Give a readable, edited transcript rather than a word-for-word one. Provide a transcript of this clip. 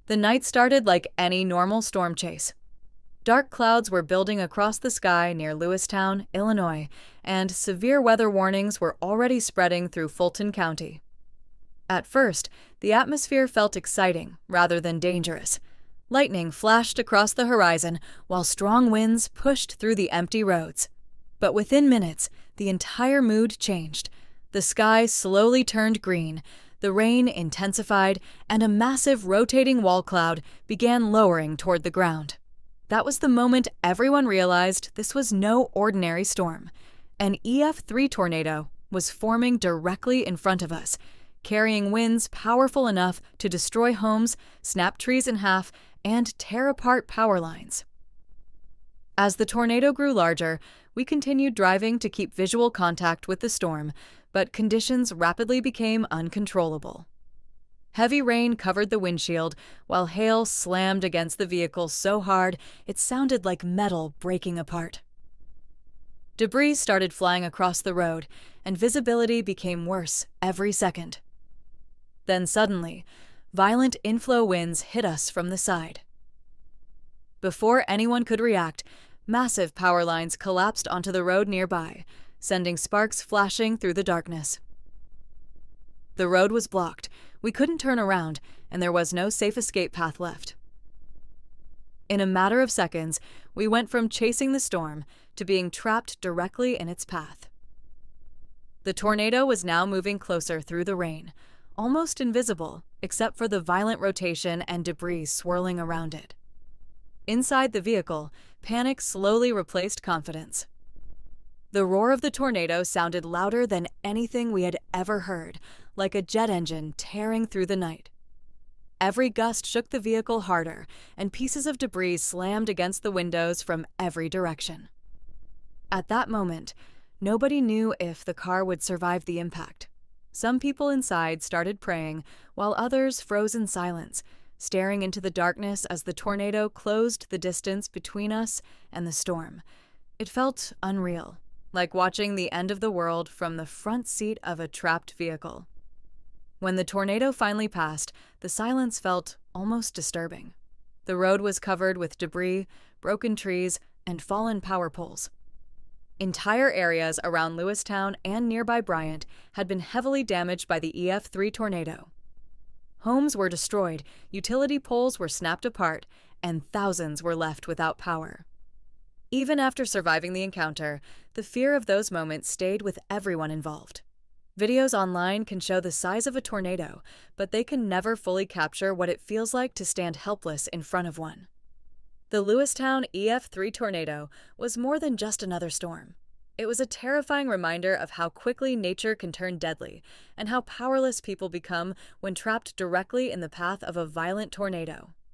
The night started like any normal storm chase. Dark clouds were building across the sky near Lewistown, Illinois, and severe weather warnings were already spreading through Fulton County. At first, the atmosphere felt exciting rather than dangerous. Lightning flashed across the horizon while strong winds pushed through the empty roads. But within minutes, the entire mood changed. The sky slowly turned green, the rain intensified, and a massive rotating wall cloud began lowering toward the ground. That was the moment everyone realized this was no ordinary storm. An EF3 tornado was forming directly in front of us, carrying winds powerful enough to destroy homes, snap trees in half, and tear apart power lines. As the tornado grew larger, we continued driving to keep visual contact with the storm, but conditions rapidly became uncontrollable. Heavy rain covered the windshield, while hail slammed against the vehicle so hard it sounded like metal breaking apart. Debris started flying across the road, and visibility became worse every second. Then suddenly, violent inflow winds hit us from the side. Before anyone could react, massive power lines collapsed onto the road nearby, sending sparks flashing through the darkness. The road was blocked, we couldn't turn around, and there was no safe escape path left. In a matter of seconds, we went from chasing the storm to being trapped directly in its path. The tornado was now moving closer through the rain, almost invisible except for the violent rotation and debris swirling around it. Inside the vehicle, panic slowly replaced confidence. The roar of the tornado sounded louder than anything we had ever heard, like a jet engine tearing through the night. Every gust shook the vehicle harder, and pieces of debris slammed against the windows from every direction. At that moment, nobody knew if the car would survive the impact. Some people inside started praying, while others froze in silence, staring into the darkness as the tornado closed the distance between us and the storm. It felt unreal, like watching the end of the world from the front seat of a trapped vehicle. When the tornado finally passed, the silence felt almost disturbing. The road was covered with debris, broken trees, and fallen power poles. Entire areas around Lewistown and nearby Bryant had been heavily damaged by the EF3 tornado. Homes were destroyed, utility poles were snapped apart, and thousands were left without power. Even after surviving the encounter, the fear of those moments stayed with everyone involved. Videos online can show the size of a tornado, but they can never fully capture what it feels like to stand helpless in front of one. The Lewistown EF3 tornado was more than just another storm. It was a terrifying reminder of how quickly nature can turn deadly and how powerless people become when trapped directly in the path of a violent tornado.